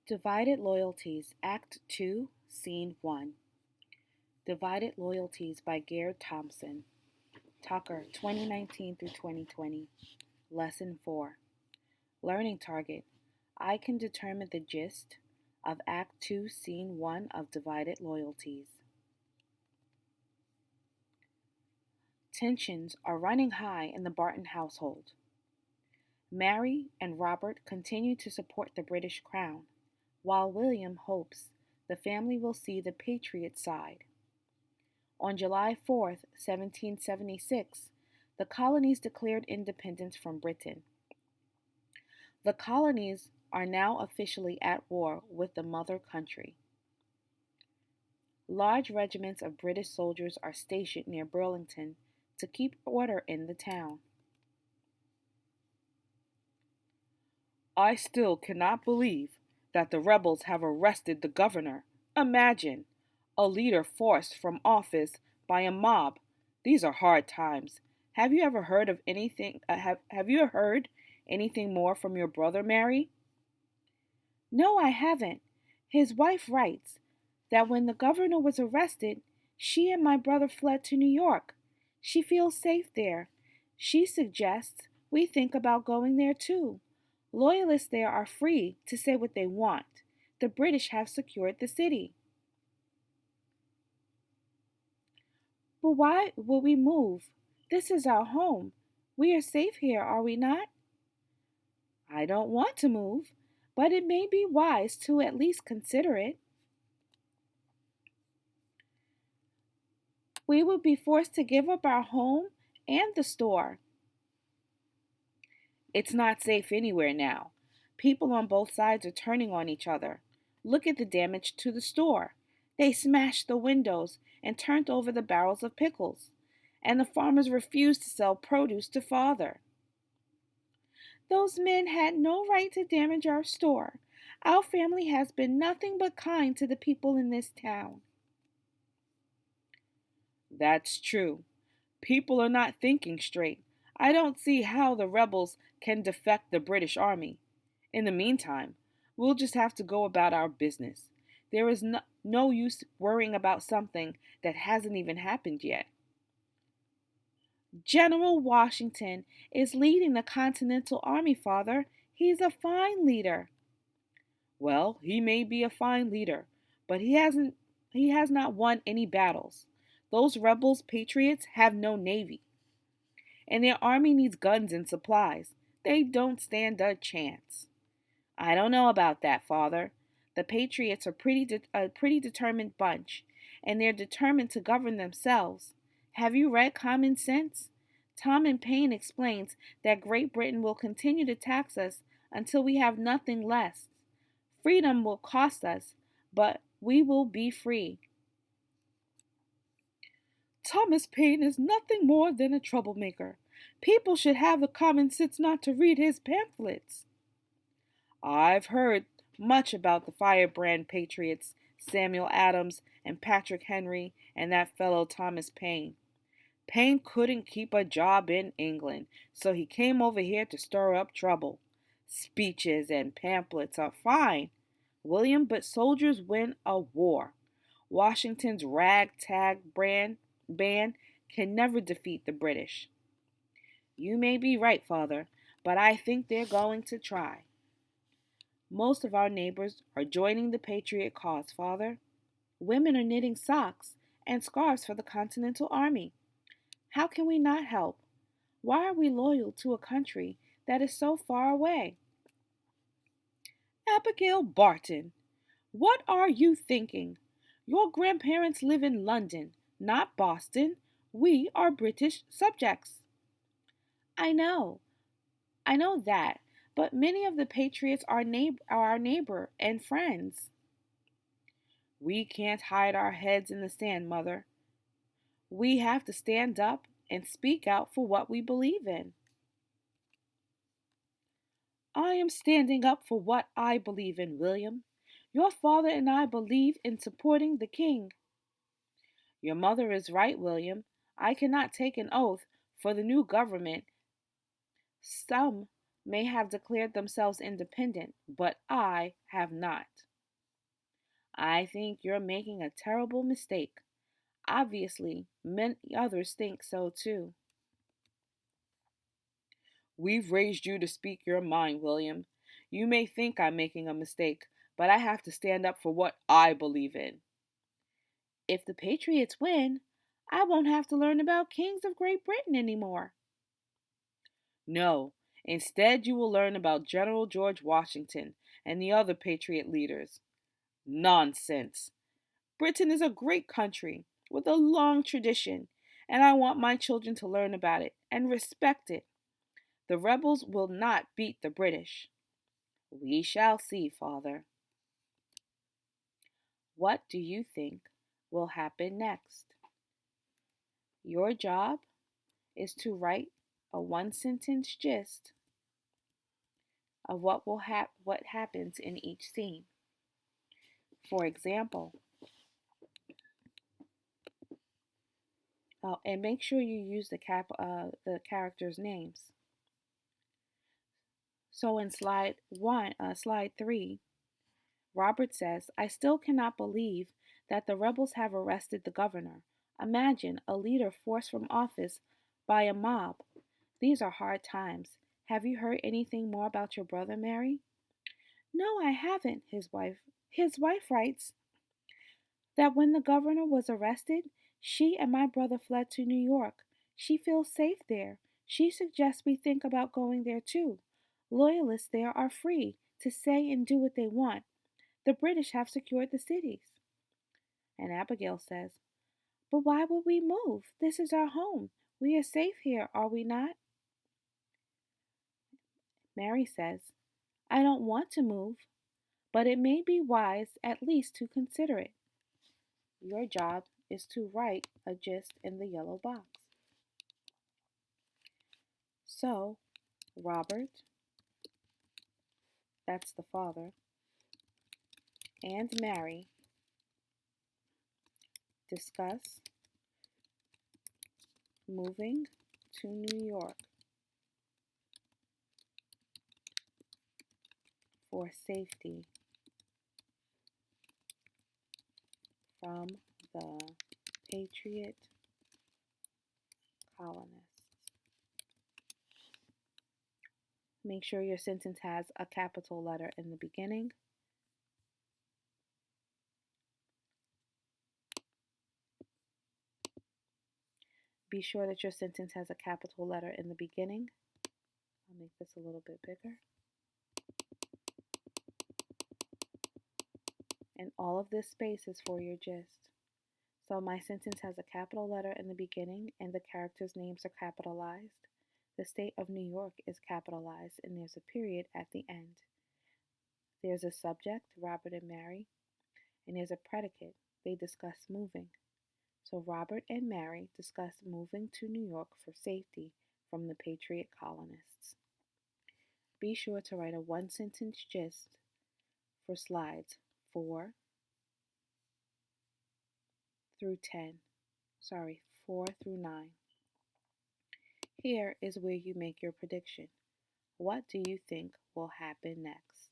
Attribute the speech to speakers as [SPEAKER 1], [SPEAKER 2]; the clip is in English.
[SPEAKER 1] Divided Loyalties, Act 2, Scene 1. Divided Loyalties by Gerd Thompson. Tucker, 2019 through 2020. Lesson 4. Learning Target. I can determine the gist of Act 2, Scene 1 of Divided Loyalties. Tensions are running high in the Barton household. Mary and Robert continue to support the British Crown, while William hopes the family will see the Patriot side. On July 4, 1776, the colonies declared independence from Britain. The colonies are now officially at war with the mother country. Large regiments of British soldiers are stationed near Burlington to keep order in the town. I still cannot believe that the rebels have arrested the governor. Imagine a leader forced from office by a mob. These are hard times. Have you ever heard of anything? Have you heard anything more from your brother, Mary? No, I haven't. His wife writes that when the governor was arrested, she and my brother fled to New York. She feels safe there. She suggests we think about going there too. Loyalists there are free to say what they want. The British have secured the city. But why will we move? This is our home. We are safe here, are we not? I don't want to move, but it may be wise to at least consider it. We would be forced to give up our home and the store. It's not safe anywhere now. People on both sides are turning on each other. Look at the damage to the store. They smashed the windows and turned over the barrels of pickles. And the farmers refused to sell produce to father. Those men had no right to damage our store. Our family has been nothing but kind to the people in this town. That's true. People are not thinking straight. I don't see how the rebels can defect the British army. In the meantime, we'll just have to go about our business. There is no use worrying about something that hasn't even happened yet. General Washington is leading the Continental Army, Father. He's a fine leader. Well, he may be a fine leader, but he has not won any battles. Those rebels, patriots, have no navy, and their army needs guns and supplies. They don't stand a chance. I don't know about that, Father. The Patriots are a pretty determined bunch, and they're determined to govern themselves. Have you read Common Sense? Tom and Paine explains that Great Britain will continue to tax us until we have nothing less. Freedom will cost us, but we will be free. Thomas Paine is nothing more than a troublemaker. People should have the common sense not to read his pamphlets. I've heard much about the firebrand patriots, Samuel Adams and Patrick Henry and that fellow Thomas Paine. Paine couldn't keep a job in England, so he came over here to stir up trouble. Speeches and pamphlets are fine, William, but soldiers win a war. Washington's ragtag band can never defeat the British. You may be right, Father, but I think they're going to try. Most of our neighbors are joining the Patriot cause, Father. Women are knitting socks and scarves for the Continental Army. How can we not help? Why are we loyal to a country that is so far away? Abigail Barton, what are you thinking? Your grandparents live in London, not Boston. We are British subjects. I know. I know that, but many of the patriots are our neighbor and friends. We can't hide our heads in the sand, Mother. We have to stand up and speak out for what we believe in. I am standing up for what I believe in, William. Your father and I believe in supporting the king. Your mother is right, William. I cannot take an oath for the new government. Some may have declared themselves independent, but I have not. I think you're making a terrible mistake. Obviously, many others think so too. We've raised you to speak your mind, William. You may think I'm making a mistake, but I have to stand up for what I believe in. If the Patriots win, I won't have to learn about kings of Great Britain anymore. No, instead, you will learn about General George Washington and the other Patriot leaders. Nonsense. Britain is a great country with a long tradition, and I want my children to learn about it and respect it. The rebels will not beat the British. We shall see, Father. What do you think will happen next? Your job is to write a one-sentence gist of what happens in each scene. For example, and make sure you use the characters' names. So in slide 3, Robert says, "I still cannot believe that the rebels have arrested the governor. Imagine a leader forced from office by a mob. These are hard times. Have you heard anything more about your brother, Mary?" "No, I haven't," His wife writes that when the governor was arrested, she and my brother fled to New York. She feels safe there. She suggests we think about going there too. Loyalists there are free to say and do what they want. The British have secured the cities." And Abigail says, "But why would we move? This is our home. We are safe here, are we not?" Mary says, "I don't want to move, but it may be wise at least to consider it." Your job is to write a gist in the yellow box. So, Robert, that's the father, and Mary discuss moving to New York for safety from the Patriot colonists. Make sure your sentence has a capital letter in the beginning. Be sure that your sentence has a capital letter in the beginning. I'll make this a little bit bigger. And all of this space is for your gist. So my sentence has a capital letter in the beginning and the characters' names are capitalized. The state of New York is capitalized and there's a period at the end. There's a subject, Robert and Mary, and there's a predicate. They discuss moving. So Robert and Mary discuss moving to New York for safety from the Patriot colonists. Be sure to write a one-sentence gist for slides 4 through 10. 4 through 9. Here is where you make your prediction. What do you think will happen next?